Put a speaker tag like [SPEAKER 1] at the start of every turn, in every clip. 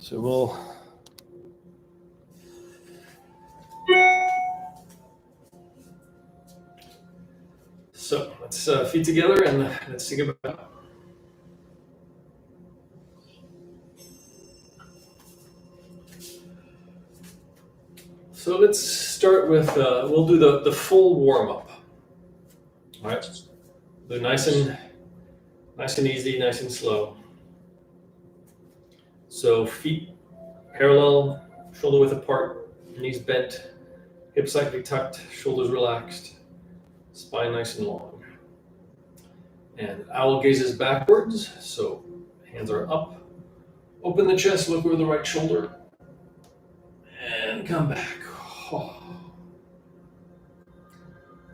[SPEAKER 1] So let's feet together and let's think about. So let's start with, we'll do the full warm-up. All right, do nice and easy, nice and slow. So feet parallel, shoulder width apart, knees bent, hips slightly tucked, shoulders relaxed, spine nice and long. And owl gazes backwards, so hands are up. Open the chest, look over the right shoulder, and come back. To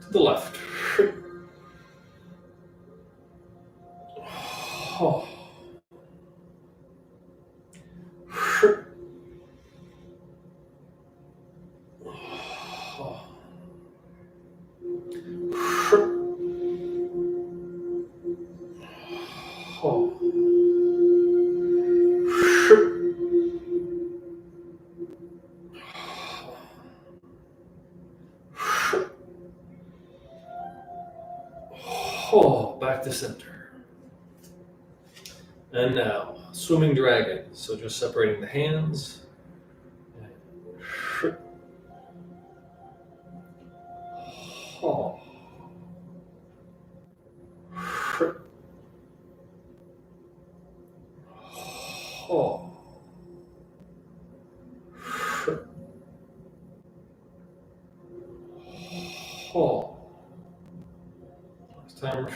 [SPEAKER 1] the left. Back to center. And now, swimming dragon. So just separating the hands. Last time.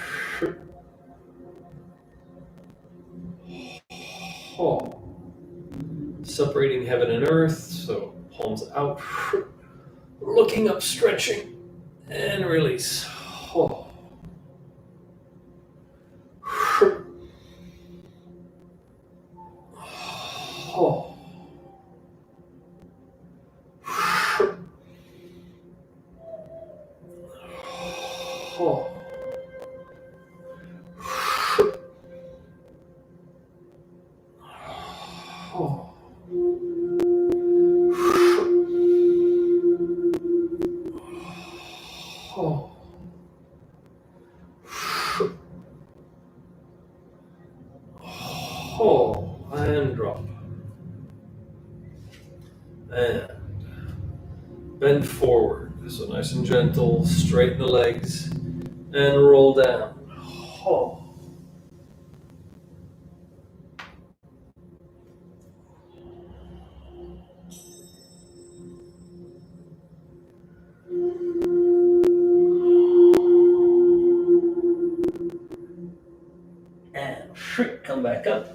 [SPEAKER 1] Separating heaven and earth, so palms out, looking up, stretching, and release. And drop. And bend forward. So nice and gentle, straighten the legs, and roll down. And come back up.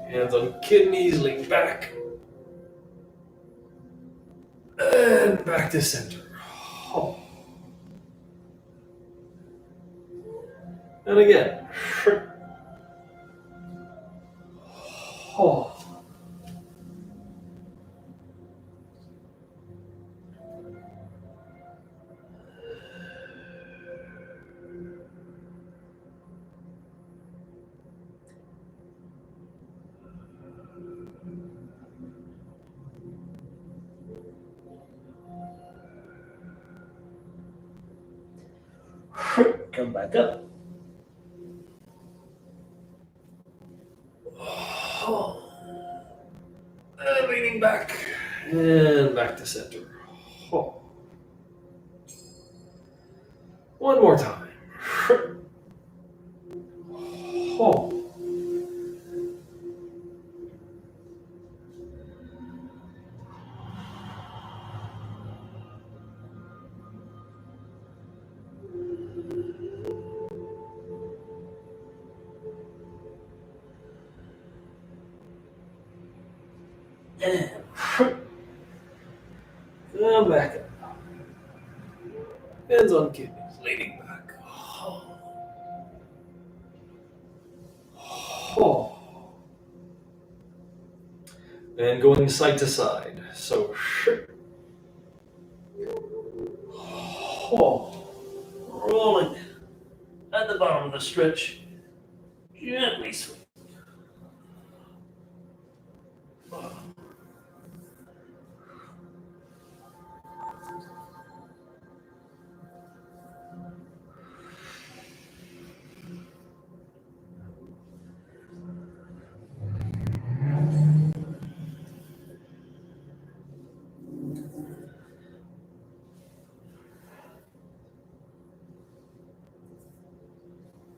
[SPEAKER 1] Hands on kidneys, lean back. And back to center. And again. Come back up. And leaning back. And back to center. One more time. And come back up. Hands on kidneys, leaning back. And going side to side. So, rolling at the bottom of the stretch. Gently swing.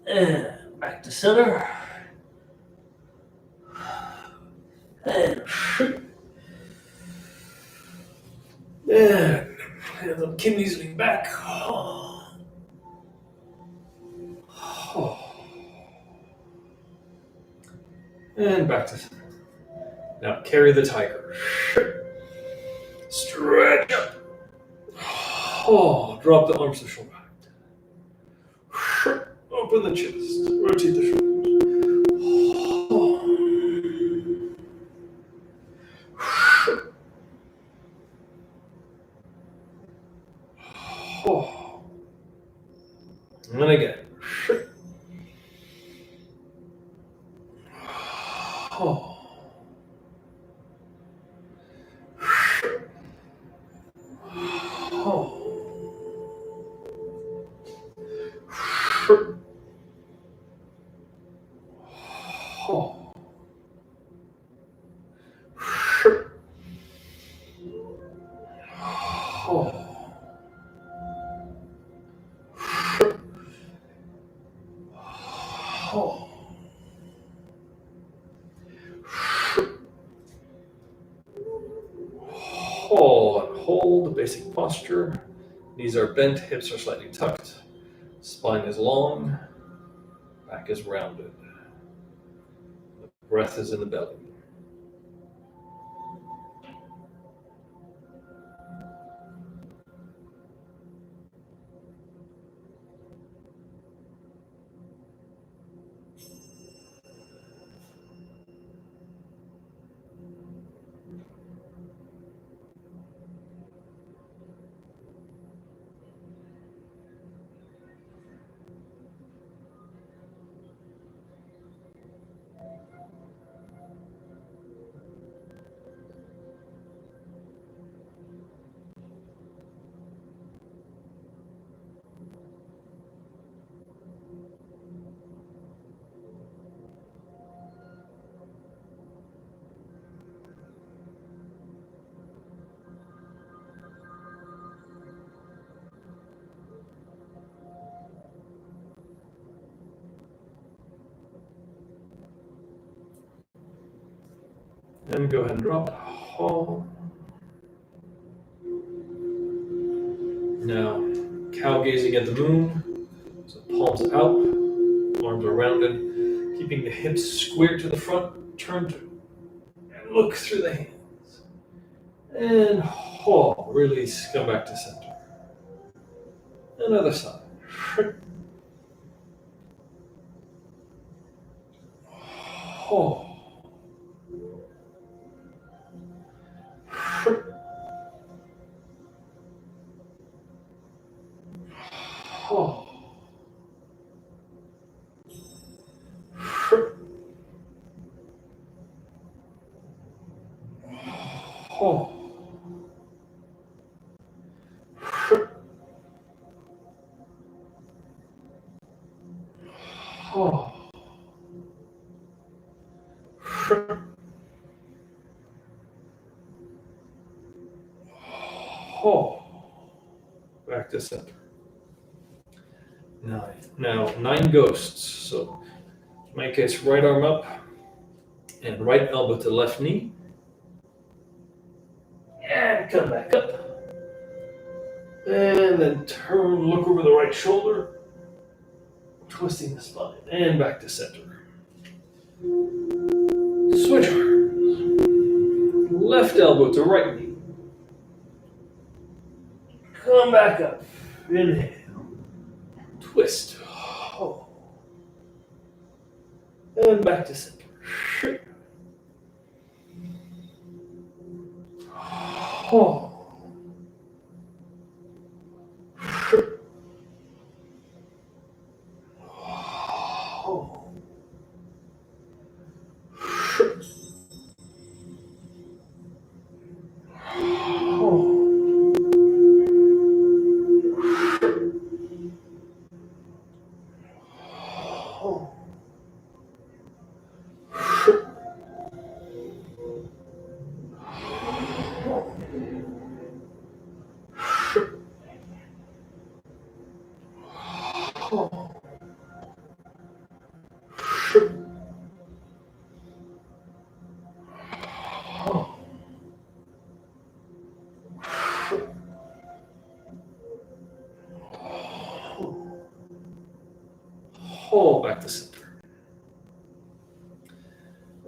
[SPEAKER 1] And back to center. And and the kidneys lean back. And back to center. Now carry the tiger. Stretch up. Drop the arms to the shoulder height. Open the chest. Rotate the shoulders. And then again. Hold the basic posture. Knees are bent, hips are slightly tucked, spine is long, back is rounded. The breath is in the belly. And go ahead and drop. Now, cow gazing at the moon. So palms out, arms are rounded, keeping the hips squared to the front. Turn to and look through the hands. And release, come back to center. Another side. Back to center. Now 9 ghosts. So in my case, right arm up and right elbow to left knee. And come back up. And then turn, look over the right shoulder, twisting the spine, and back to center. Switch arms. Left elbow to right knee. Come back up. Inhale. Twist. And back to center.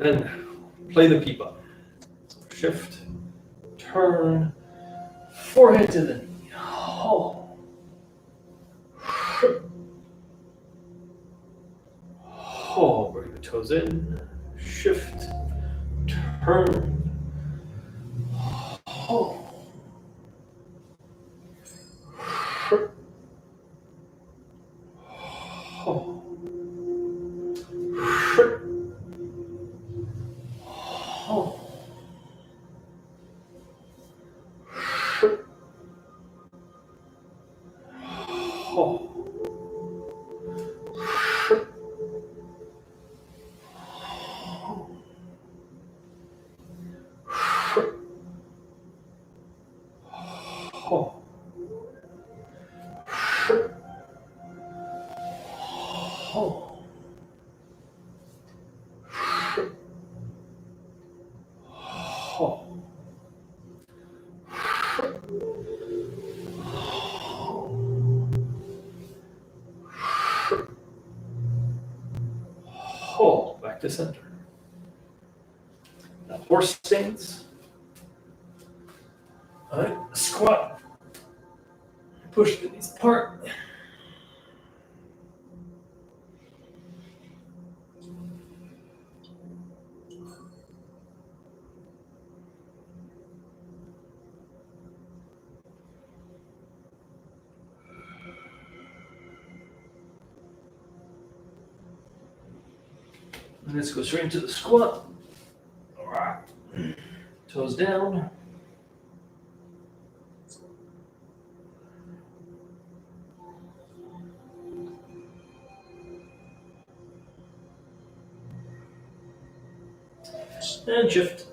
[SPEAKER 1] Then play the pipa. Shift, turn, forehead to the knee. Oh. Oh, bring the toes in. Shift, turn. Oh. Oh. Oh. Hold back to center. Now horse stance. All right, squat. Push the knees apart. And let's go straight into the squat. All right. Toes down. And shift.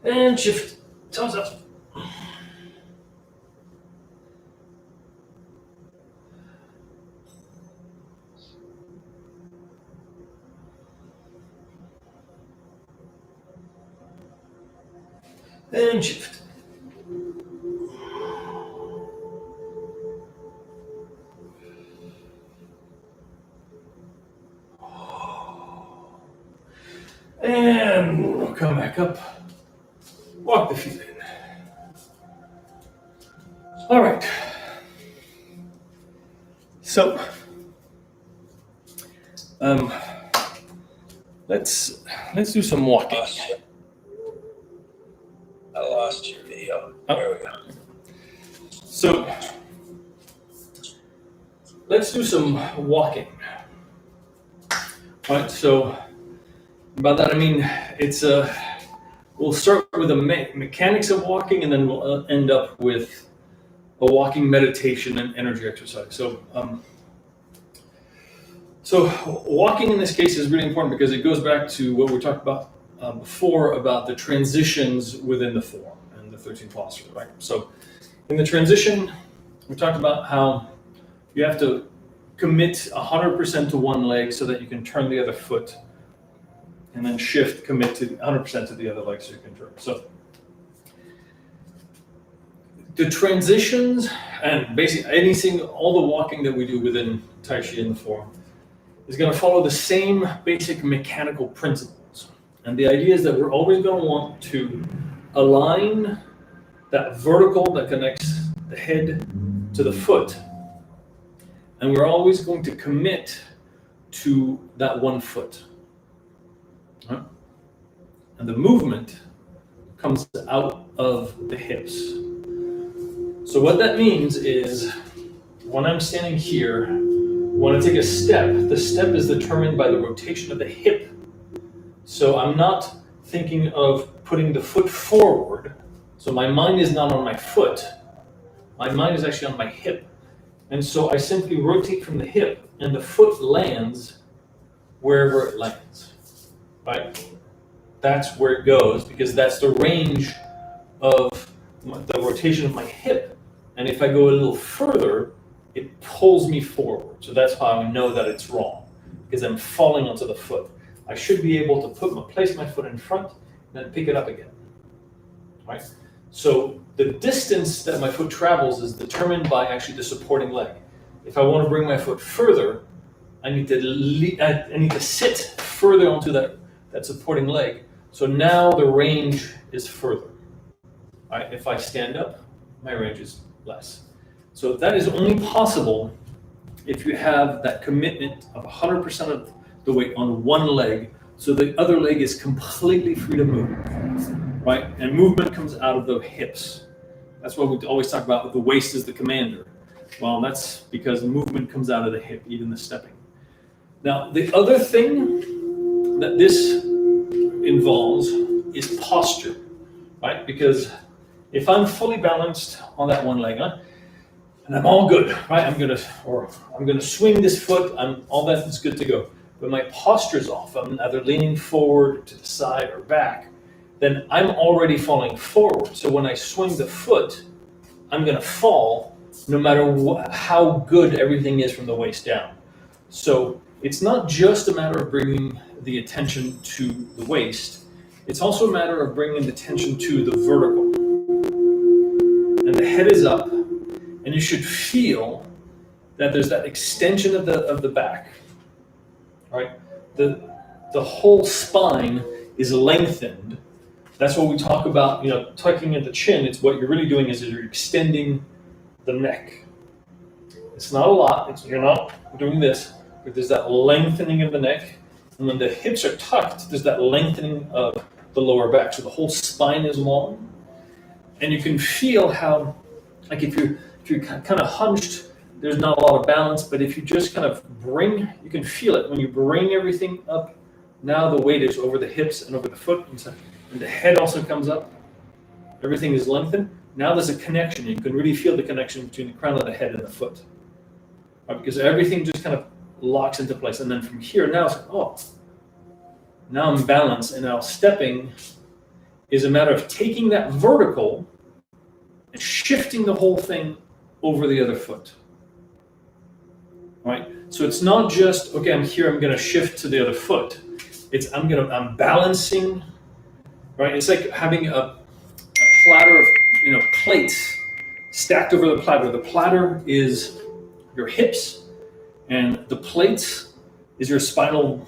[SPEAKER 1] And shift. Toes up. And shift. And we'll come back up. Walk the feet in. All right. So, let's do some walking.
[SPEAKER 2] I lost your video. There we go.
[SPEAKER 1] So, let's do some walking. All right. So, by that I mean we'll start with the mechanics of walking, and then we'll end up with a walking meditation and energy exercise. So walking in this case is really important because it goes back to what we talked about before about the transitions within the form and the 13 postures, right? So in the transition, we talked about how you have to commit 100% to one leg so that you can turn the other foot, and then shift, commit to 100% to the other leg so you can turn. So the transitions and basically anything, all the walking that we do within Tai Chi in the form is going to follow the same basic mechanical principles. And the idea is that we're always going to want to align that vertical that connects the head to the foot. And we're always going to commit to that one foot. Right? And the movement comes out of the hips. So what that means is when I'm standing here, when I take a step, the step is determined by the rotation of the hip. So I'm not thinking of putting the foot forward. So my mind is not on my foot. My mind is actually on my hip. And so I simply rotate from the hip and the foot lands wherever it lands, right? That's where it goes because that's the range of the rotation of my hip. And if I go a little further, it pulls me forward. So that's how I know that it's wrong, because I'm falling onto the foot. I should be able to place my foot in front and then pick it up again. Right? So the distance that my foot travels is determined by actually the supporting leg. If I want to bring my foot further, I need to sit further onto that supporting leg. So now the range is further. All right? If I stand up, my range is less. So that is only possible if you have that commitment of 100% of the weight on one leg, so the other leg is completely free to move, right? And movement comes out of the hips. That's what we always talk about, the waist is the commander. Well, that's because movement comes out of the hip, even the stepping. Now, the other thing that this involves is posture, right? Because if I'm fully balanced on that one leg, and I'm all good, right? I'm gonna swing this foot. All that is good to go. But my posture's off. I'm either leaning forward to the side or back. Then I'm already falling forward. So when I swing the foot, I'm gonna fall, no matter how good everything is from the waist down. So it's not just a matter of bringing the attention to the waist. It's also a matter of bringing the attention to the vertical. And the head is up. And you should feel that there's that extension of the back, right? The whole spine is lengthened. That's what we talk about, tucking at the chin. It's what you're really doing is you're extending the neck. It's not a lot. You're not doing this, but there's that lengthening of the neck. And when the hips are tucked, there's that lengthening of the lower back. So the whole spine is long. And you can feel how, like if you're kind of hunched, there's not a lot of balance, but if you just kind of you can feel it. When you bring everything up, now the weight is over the hips and over the foot, and the head also comes up. Everything is lengthened. Now there's a connection. You can really feel the connection between the crown of the head and the foot. Right? Because everything just kind of locks into place. And then from here, now it's like, now I'm balanced, and now stepping is a matter of taking that vertical and shifting the whole thing over the other foot, right? So it's not just, okay, I'm here, I'm gonna shift to the other foot. It's, I'm balancing, right? It's like having a platter of, plates stacked over the platter. The platter is your hips, and the plates is your spinal,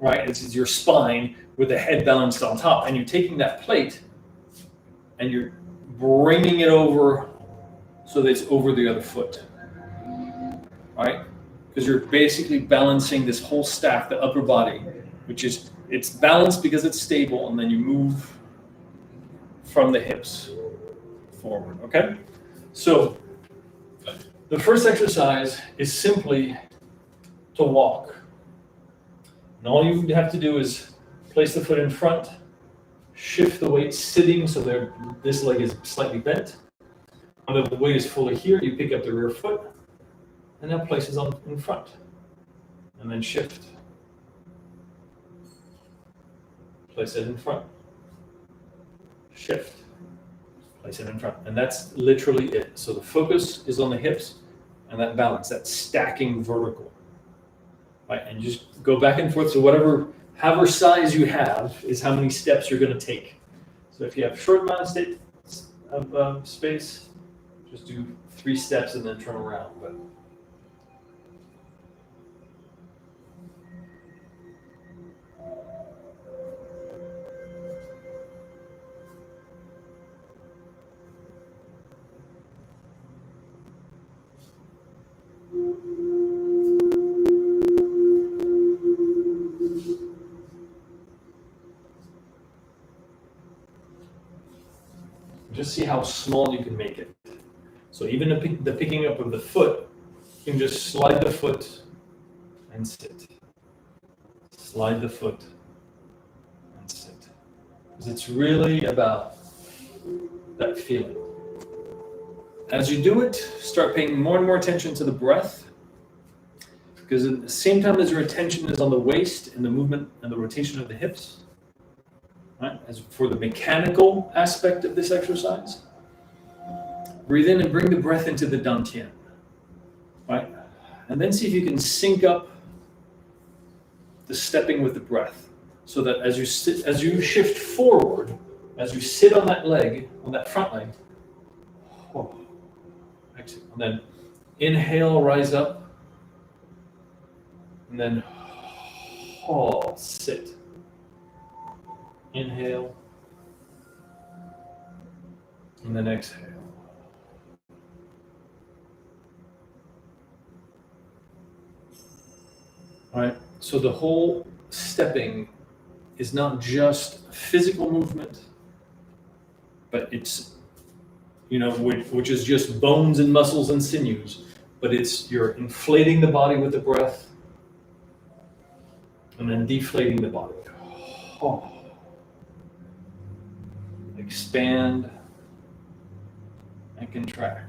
[SPEAKER 1] right? It's your spine with the head balanced on top. And you're taking that plate and you're bringing it over so that it's over the other foot, right? Because you're basically balancing this whole stack, the upper body, which is, it's balanced because it's stable, and then you move from the hips forward, okay? So the first exercise is simply to walk. And all you have to do is place the foot in front, shift the weight sitting so this leg is slightly bent. When the weight is fully here, you pick up the rear foot, and now place it in front. And then shift. Place it in front. Shift. Place it in front. And that's literally it. So the focus is on the hips and that balance, that stacking vertical. Right? And just go back and forth. So however size you have is how many steps you're going to take. So if you have a short amount of space, just do 3 steps and then turn around. But just see how small you can make it. So even the picking up of the foot, you can just slide the foot and sit. Slide the foot and sit. Because it's really about that feeling. As you do it, start paying more and more attention to the breath. Because at the same time as your attention is on the waist and the movement and the rotation of the hips, right? As for the mechanical aspect of this exercise, breathe in and bring the breath into the dantian, right? And then see if you can sync up the stepping with the breath, so that as you shift forward, as you sit on that leg, on that front leg, exhale, and then inhale, rise up, and then sit. Inhale, and then exhale. All right, so the whole stepping is not just physical movement, but it's, which is just bones and muscles and sinews, but you're inflating the body with the breath and then deflating the body. Expand and contract.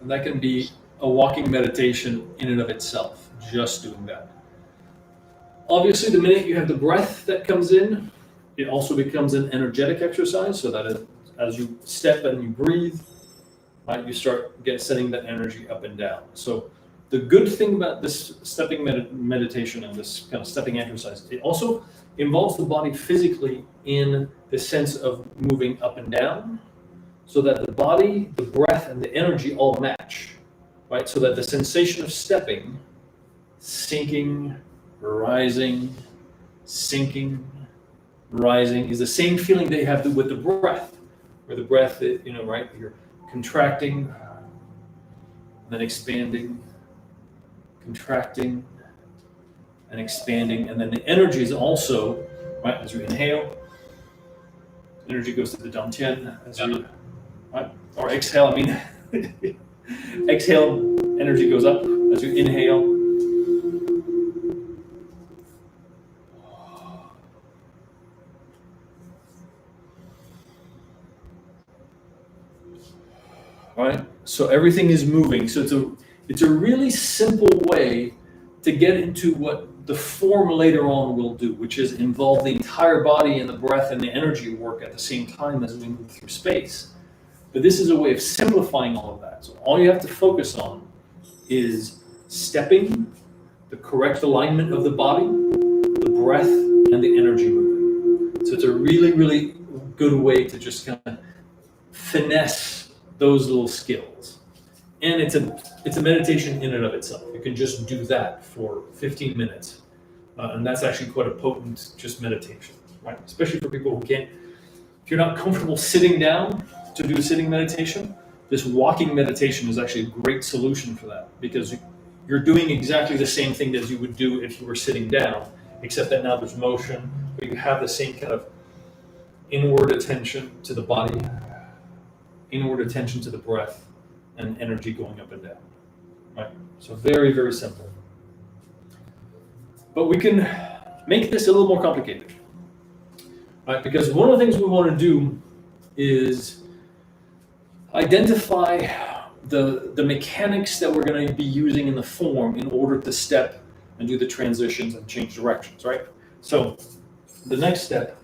[SPEAKER 1] And that can be a walking meditation in and of itself, just doing that. Obviously, the minute you have the breath that comes in, it also becomes an energetic exercise, so that as you step and you breathe, right, you start setting that energy up and down. So the good thing about this stepping meditation and this kind of stepping exercise, it also involves the body physically in the sense of moving up and down, so that the body, the breath, and the energy all match, right? So that the sensation of stepping, sinking, rising, sinking, rising, is the same feeling that you have with the breath, where the breath, right, you're contracting, and then expanding, contracting, and expanding, and then the energy is also, right, as you inhale, energy goes to the dantian, as you, right, or exhale, exhale, energy goes up as you inhale. All right, so everything is moving. So it's a really simple way to get into what the form later on will do, which is involve the entire body and the breath and the energy work at the same time as we move through space. But this is a way of simplifying all of that. So all you have to focus on is stepping, the correct alignment of the body, the breath, and the energy moving. So it's a really, really good way to just kind of finesse those little skills. And it's a meditation in and of itself. You can just do that for 15 minutes. And that's actually quite a potent just meditation, right? Especially for people who can't, if you're not comfortable sitting down to do a sitting meditation, this walking meditation is actually a great solution for that, because you're doing exactly the same thing as you would do if you were sitting down, except that now there's motion, but you have the same kind of inward attention to the body, inward attention to the breath, and energy going up and down, right? So very, very simple. But we can make this a little more complicated, right? Because one of the things we want to do is identify the mechanics that we're going to be using in the form in order to step and do the transitions and change directions, right? So the next step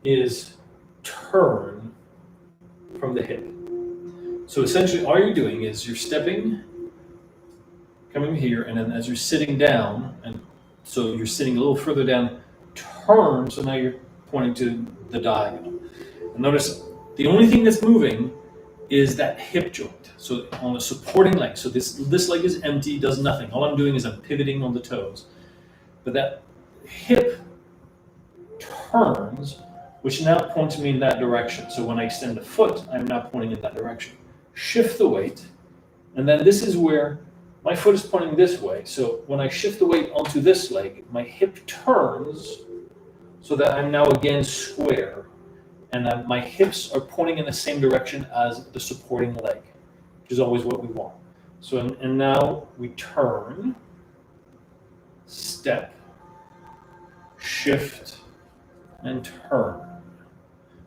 [SPEAKER 1] is turn from the hip. So essentially all you're doing is you're stepping, coming here, and then as you're sitting down, and so you're sitting a little further down, turn, so now you're pointing to the diagonal. And notice the only thing that's moving is that hip joint. So on the supporting leg, so this leg is empty, does nothing. All I'm doing is I'm pivoting on the toes. But that hip turns, which now points me in that direction. So when I extend the foot, I'm now pointing in that direction. Shift the weight, and then this is where my foot is pointing this way. So when I shift the weight onto this leg, my hip turns so that I'm now again square. And my hips are pointing in the same direction as the supporting leg, which is always what we want. So, and now we turn, step, shift, and turn,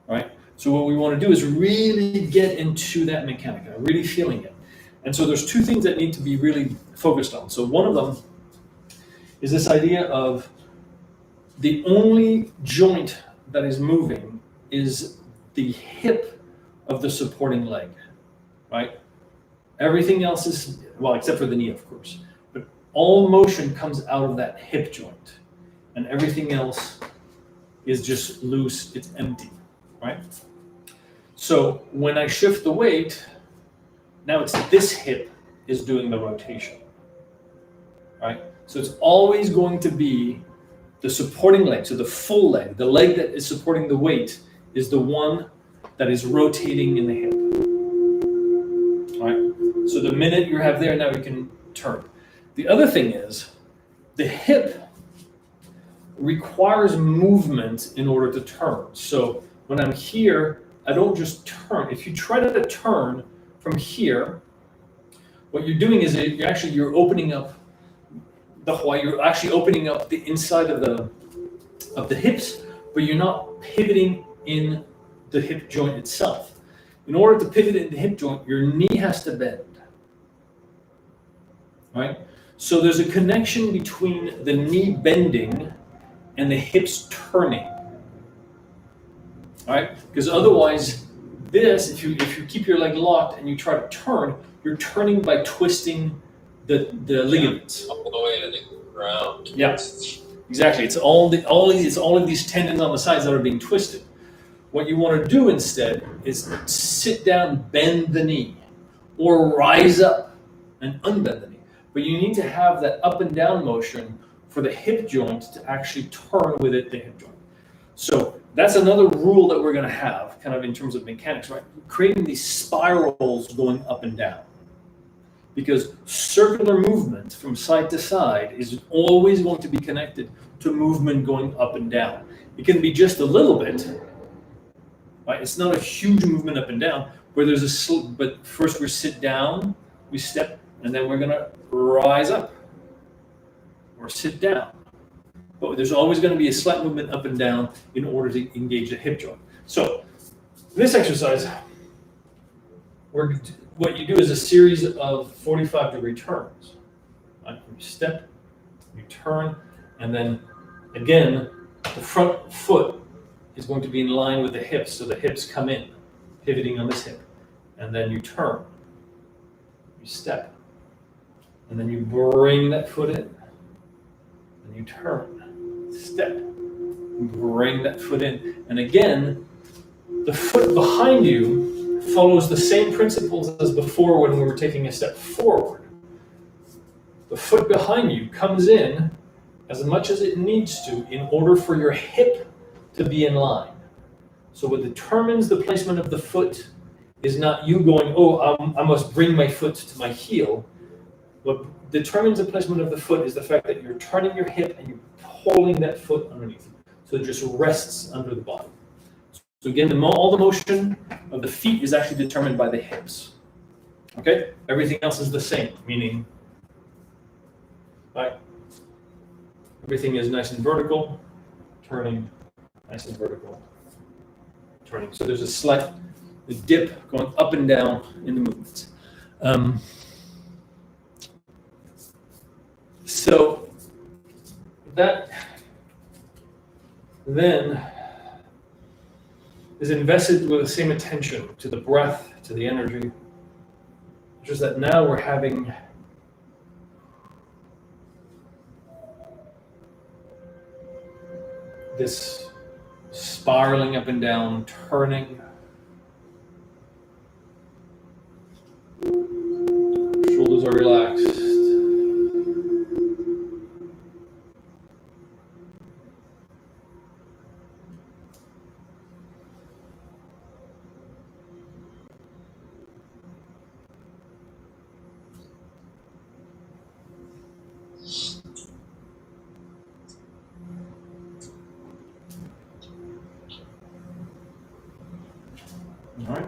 [SPEAKER 1] right? So what we want to do is really get into that mechanica, really feeling it. And so there's two things that need to be really focused on. So one of them is this idea of the only joint that is moving is the hip of the supporting leg, right? Everything else is, well, except for the knee, of course, but all motion comes out of that hip joint, and everything else is just loose, it's empty, right? So when I shift the weight, now it's this hip is doing the rotation, right? So it's always going to be the supporting leg, so the full leg, the leg that is supporting the weight is the one that is rotating in the hip, right? So the minute you have there, now you can turn. The other thing is, the hip requires movement in order to turn. So when I'm here, I don't just turn. If you try to turn from here, what you're doing is you're opening up you're actually opening up the inside of the hips, but you're not pivoting in the hip joint itself. In order to pivot in the hip joint, your knee has to bend, right? So there's a connection between the knee bending and the hips turning, right? Because otherwise, if you keep your leg locked and you try to turn, you're turning by twisting the ligaments.
[SPEAKER 2] All the way to the ground.
[SPEAKER 1] Yeah, exactly. It's all of these tendons on the sides that are being twisted. What you want to do instead is sit down, bend the knee, or rise up and unbend the knee. But you need to have that up and down motion for the hip joint to actually turn with it, the hip joint. So that's another rule that we're going to have, kind of in terms of mechanics, right? Creating these spirals going up and down. Because circular movement from side to side is always going to be connected to movement going up and down. It can be just a little bit, right? It's not a huge movement up and down, but but first we sit down, we step, and then we're gonna rise up or sit down. But there's always going to be a slight movement up and down in order to engage the hip joint. So this exercise, what you do is a series of 45-degree turns. Right? You step, you turn, and then again, the front foot is going to be in line with the hips, so the hips come in, pivoting on this hip. And then you turn, you step, and then you bring that foot in, and you turn, step, bring that foot in. And again, the foot behind you follows the same principles as before when we were taking a step forward. The foot behind you comes in as much as it needs to in order for your hip to be in line. So what determines the placement of the foot is not you going, I must bring my foot to my heel. What determines the placement of the foot is the fact that you're turning your hip and you're pulling that foot underneath. So it just rests under the body. So again, all the motion of the feet is actually determined by the hips. Okay? Everything else is the same, meaning, right? Everything is nice and vertical, turning, nice and vertical, turning. So there's a slight dip going up and down in the movements. So that then is invested with the same attention to the breath, to the energy. Just that now we're having this spiraling up and down, turning. Shoulders are relaxed. All right.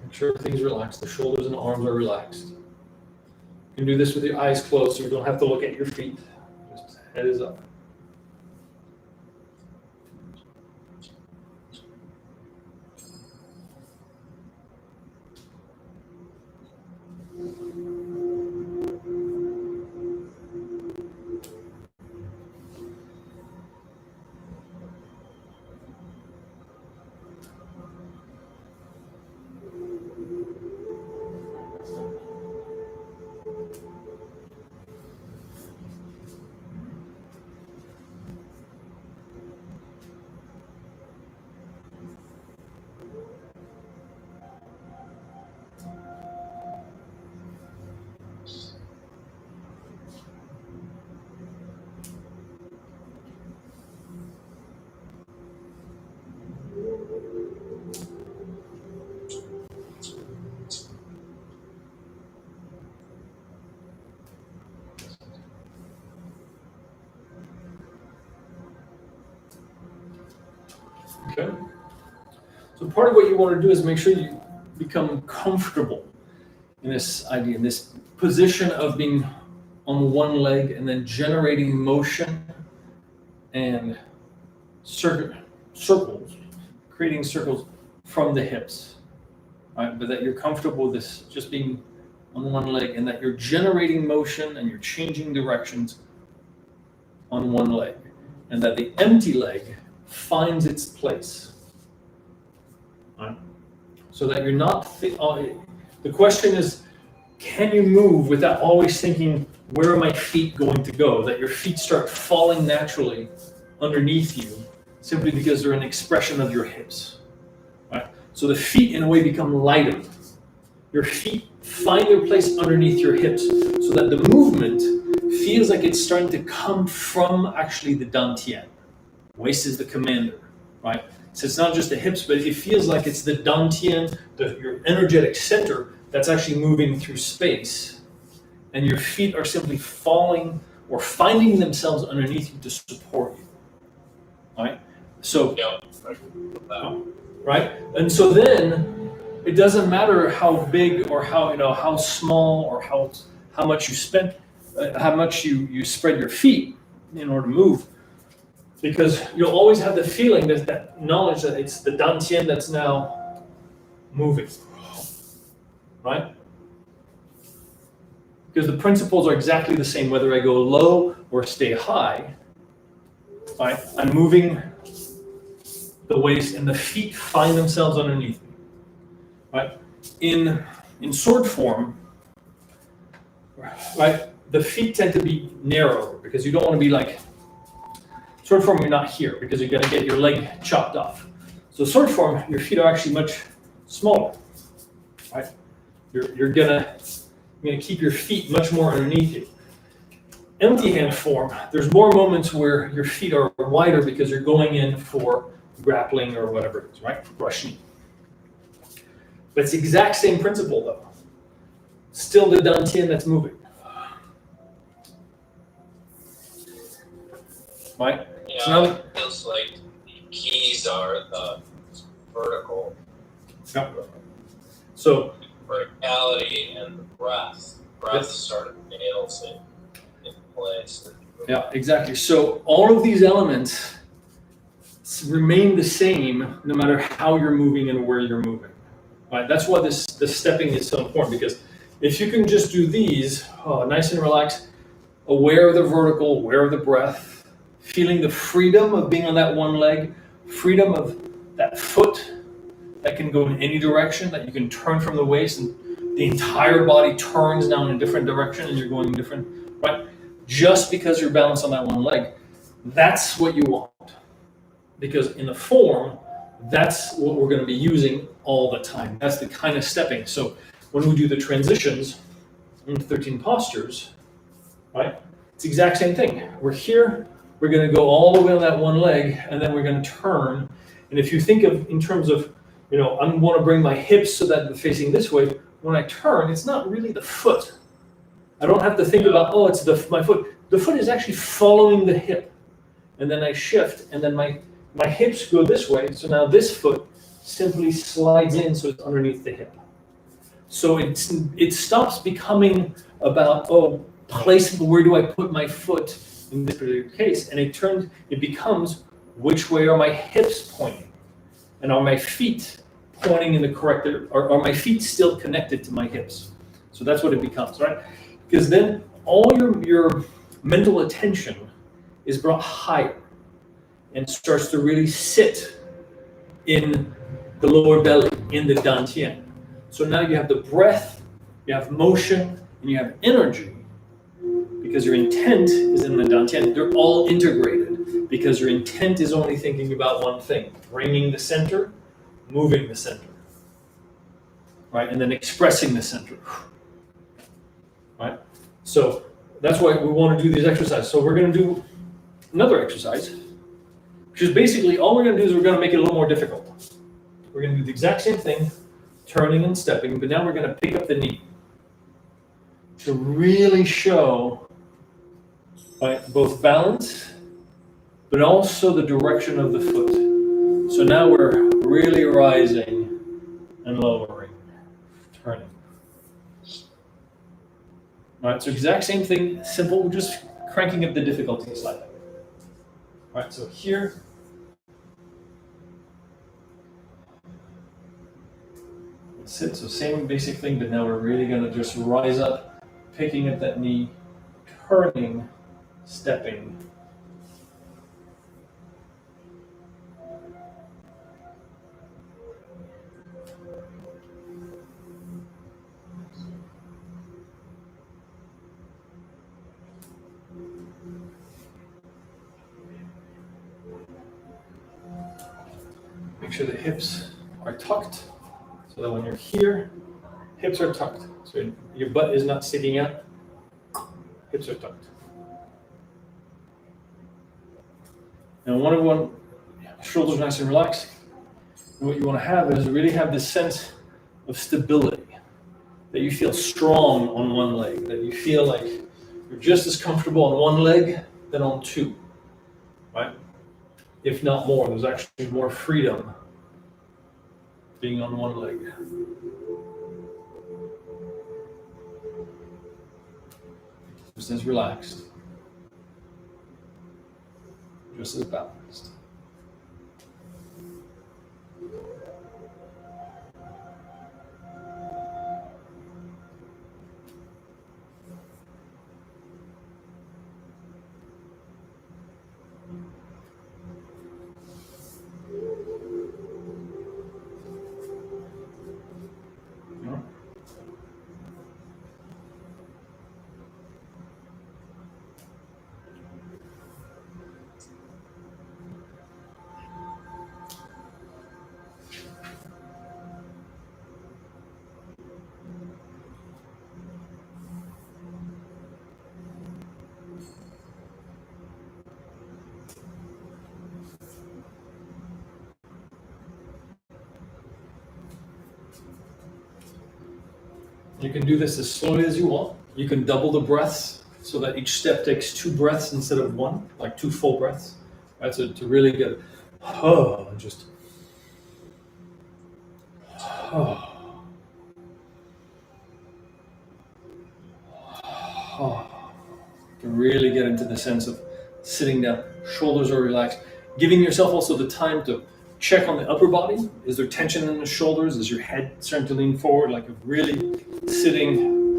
[SPEAKER 1] Make sure everything's relaxed. The shoulders and the arms are relaxed. You can do this with your eyes closed so you don't have to look at your feet. Just head is up. Okay. So part of what you want to do is make sure you become comfortable in this idea, in this position of being on one leg and then generating motion and circles, creating circles from the hips, right? But that you're comfortable with this just being on one leg and that you're generating motion and you're changing directions on one leg and that the empty leg finds its place, right? So that you're not, the question is, can you move without always thinking, where are my feet going to go? That your feet start falling naturally underneath you simply because they're an expression of your hips, right? So the feet in a way become lighter. Your feet find their place underneath your hips so that the movement feels like it's starting to come from actually the dantian. Waist is the commander, right? So it's not just the hips, but it feels like it's the dantian, your energetic center, that's actually moving through space. And your feet are simply falling or finding themselves underneath you to support you, right? So, right? And so then it doesn't matter how big or how small or how much you spend, how much you spread your feet in order to move. Because you'll always have the feeling, that knowledge that it's the dantian that's now moving, right? Because the principles are exactly the same, whether I go low or stay high, right? I'm moving the waist and the feet find themselves underneath me, right? In sword form, right, the feet tend to be narrower because you don't want to be like, sword form, you're not here because you're going to get your leg chopped off. So sword form, your feet are actually much smaller, right? You're gonna keep your feet much more underneath you. Empty hand form, there's more moments where your feet are wider because you're going in for grappling or whatever it is, right? Brushing. But it's the exact same principle though. Still the dantian that's moving. Right?
[SPEAKER 2] Yeah,
[SPEAKER 1] So now,
[SPEAKER 2] it feels like the keys are the vertical.
[SPEAKER 1] yeah. So
[SPEAKER 2] verticality and the breath. Breath sort of nails it in place.
[SPEAKER 1] yeah, exactly. So all of these elements remain the same no matter how you're moving and where you're moving. Right? That's why the stepping is so important, because if you can just do these, nice and relaxed, aware of the vertical, aware of the breath, feeling the freedom of being on that one leg, freedom of that foot that can go in any direction, that you can turn from the waist and the entire body turns now in a different direction and you're going different, right? Just because you're balanced on that one leg, that's what you want. Because in the form, that's what we're going to be using all the time. That's the kind of stepping. So when we do the transitions in 13 postures, right, it's the exact same thing. We're here, we're going to go all the way on that one leg, and then we're going to turn. And if you think of in terms of, I want to bring my hips so that they're facing this way. When I turn, it's not really the foot. I don't have to think about, it's my foot. The foot is actually following the hip. And then I shift, and then my hips go this way. So now this foot simply slides in so it's underneath the hip. So it stops becoming about, placement, where do I put my foot in this particular case? And it becomes, which way are my hips pointing? And are my feet pointing in the correct, or are my feet still connected to my hips? So that's what it becomes, right? Because then all your mental attention is brought higher and starts to really sit in the lower belly, in the dantian. So now you have the breath, you have motion, and you have energy, because your intent is in the dantian. They're all integrated because your intent is only thinking about one thing: bringing the center, moving the center, right? And then expressing the center, right? So that's why we want to do these exercises. So we're going to do another exercise, which is basically all we're going to do is we're going to make it a little more difficult. We're going to do the exact same thing, turning and stepping, but now we're going to pick up the knee to really show, right, both balance, but also the direction of the foot. So now we're really rising and lowering, turning. All right, so exact same thing, simple, we're just cranking up the difficulty slightly. All right, so here, sit, so same basic thing, but now we're really going to just rise up, picking up that knee, turning, stepping. Make sure the hips are tucked, so that when you're here, hips are tucked. So your butt is not sticking out, hips are tucked. And shoulders nice and relaxed. And what you want to have is really have this sense of stability, that you feel strong on one leg, that you feel like you're just as comfortable on one leg than on two, right? If not more, there's actually more freedom being on one leg. Just as relaxed, just as balanced. You can do this as slowly as you want. You can double the breaths so that each step takes 2 breaths instead of 1, like 2 full breaths. Right, so to really get just to really get into the sense of sitting down, shoulders are relaxed, giving yourself also the time to check on the upper body. Is there tension in the shoulders? Is your head starting to lean forward? Like really sitting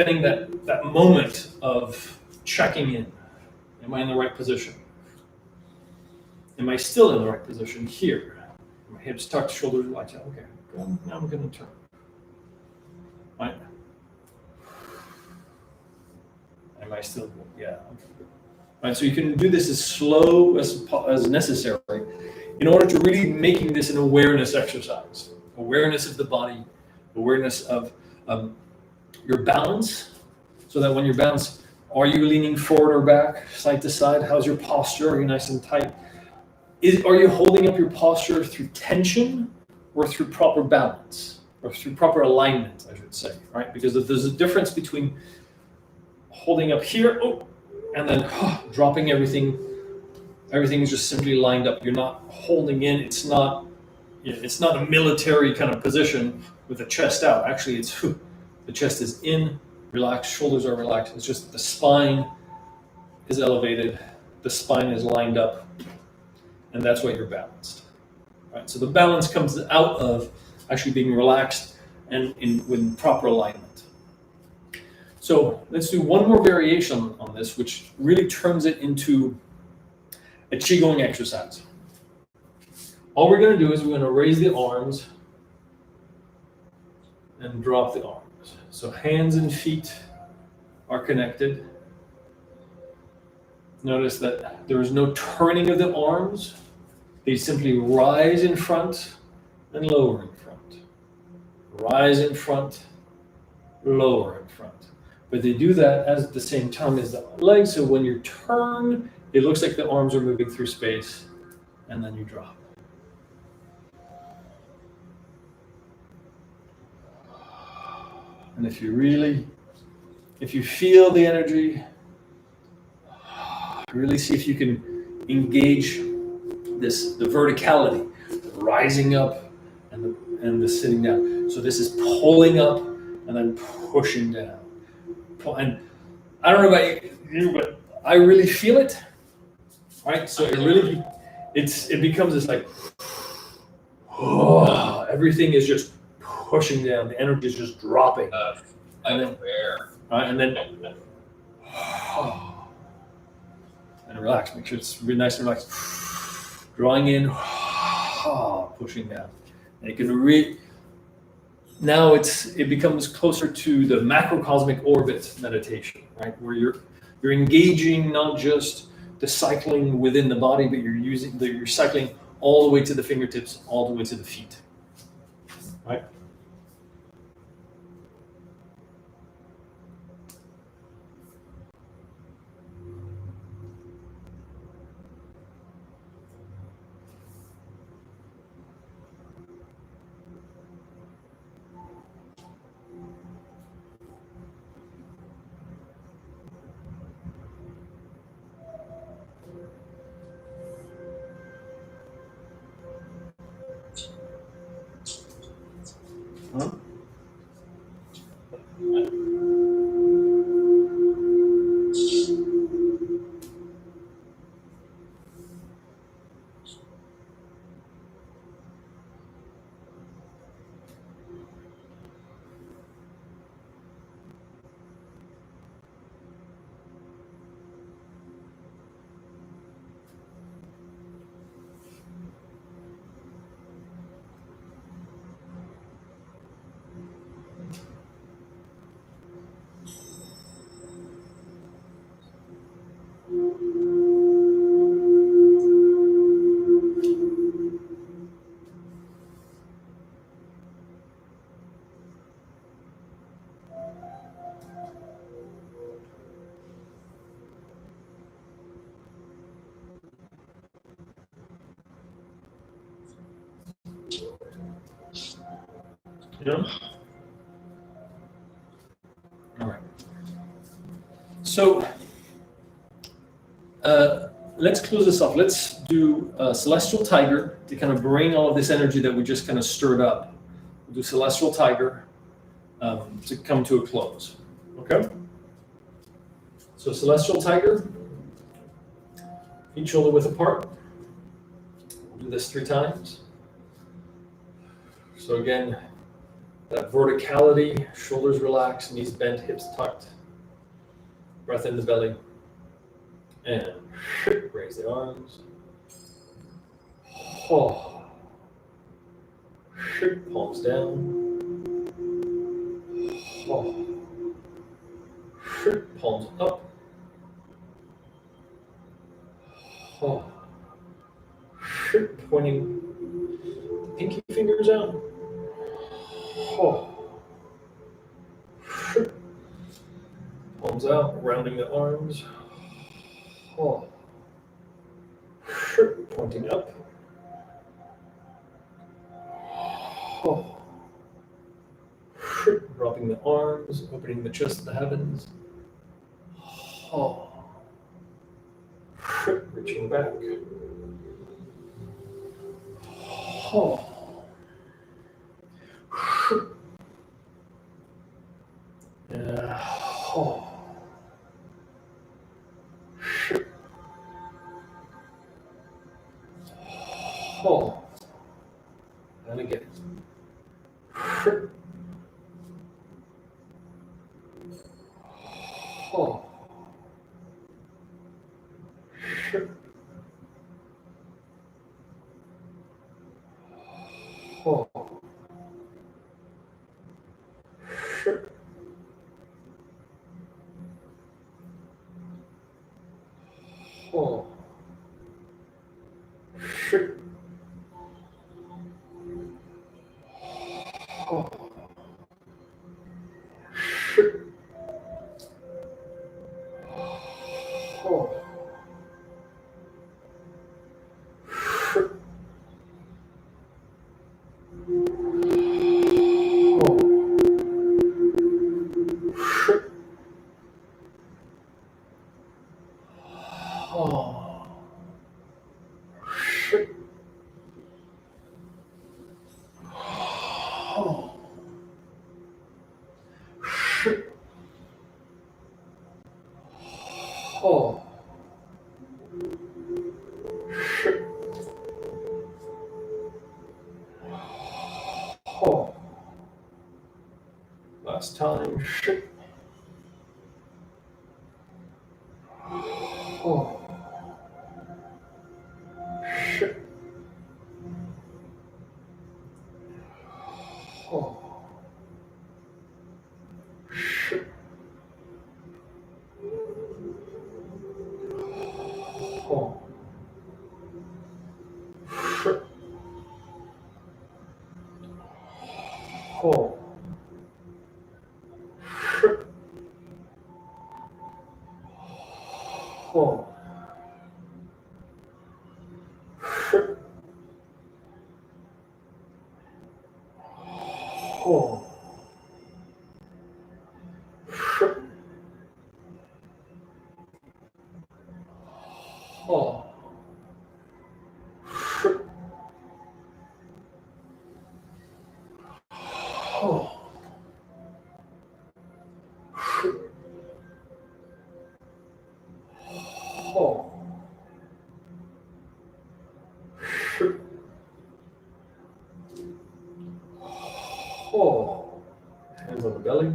[SPEAKER 1] spending that moment of checking in. Am I in the right position? Am I still in the right position here? My hips tucked, shoulders relaxed. Okay, now I'm going to turn. Right? Am I still? Yeah. Right. So you can do this as slow as necessary in order to really making this an awareness exercise. Awareness of the body, awareness of your balance, so that when you're balanced, are you leaning forward or back, side to side? How's your posture? Are you nice and tight? Are you holding up your posture through tension or through proper balance or through proper alignment, I should say, right? Because there's a difference between holding up here, and then dropping everything. Everything is just simply lined up. You're not holding in. It's not a military kind of position with the chest out. Actually, it's the chest is in, relaxed, shoulders are relaxed. It's just the spine is elevated, the spine is lined up, and that's why you're balanced. Right? So the balance comes out of actually being relaxed and with proper alignment. So let's do one more variation on this, which really turns it into a Qigong exercise. All we're going to do is we're going to raise the arms and drop the arms. So hands and feet are connected. Notice that there is no turning of the arms. They simply rise in front and lower in front. Rise in front, lower in front. But they do that at the same time as the legs. So when you turn, it looks like the arms are moving through space, and then you drop. And if you feel the energy, really see if you can engage the verticality, the rising up and the sitting down. So this is pulling up and then pushing down. And I don't know about you, but I really feel it. Right? So it becomes this like, everything is just pushing down. The energy is just dropping. And then and relax. Make sure it's really nice and relaxed. Drawing in, pushing down. And you can now it becomes closer to the macrocosmic orbit meditation, right? Where you're engaging not just the cycling within the body, but you're cycling all the way to the fingertips, all the way to the feet, right? Huh? Yeah. All right. So let's close this off. Let's do Celestial Tiger to kind of bring all of this energy that we just kind of stirred up. We'll do Celestial Tiger to come to a close. Okay? So Celestial Tiger, feet shoulder width apart. We'll do this 3 times. So again, That verticality, shoulders relaxed, knees bent, hips tucked. Breath in the belly. And raise the arms. Oh. Palms down. Oh. Palms up. Oh. Pointing the pinky fingers out. Oh. Palms out, rounding the arms. Oh. Pointing up. Oh. Dropping the arms, opening the chest to the heavens. Oh. Reaching back. Oh. Oh. Oh. And again. Oh. Oh. Oh. Oh. Oh. Last time. Oh. Oh. Oh. Oh. Oh. Oh. Oh. Oh. Oh. Oh. Hands on the belly.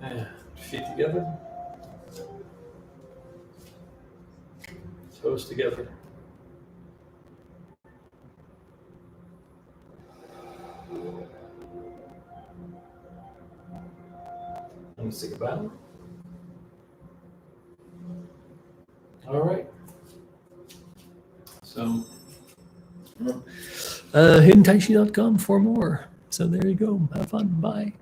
[SPEAKER 1] And feet together. Toes together. Let's take a bow. All right. So, hiddenTaichi.com for more. So there you go. Have fun. Bye.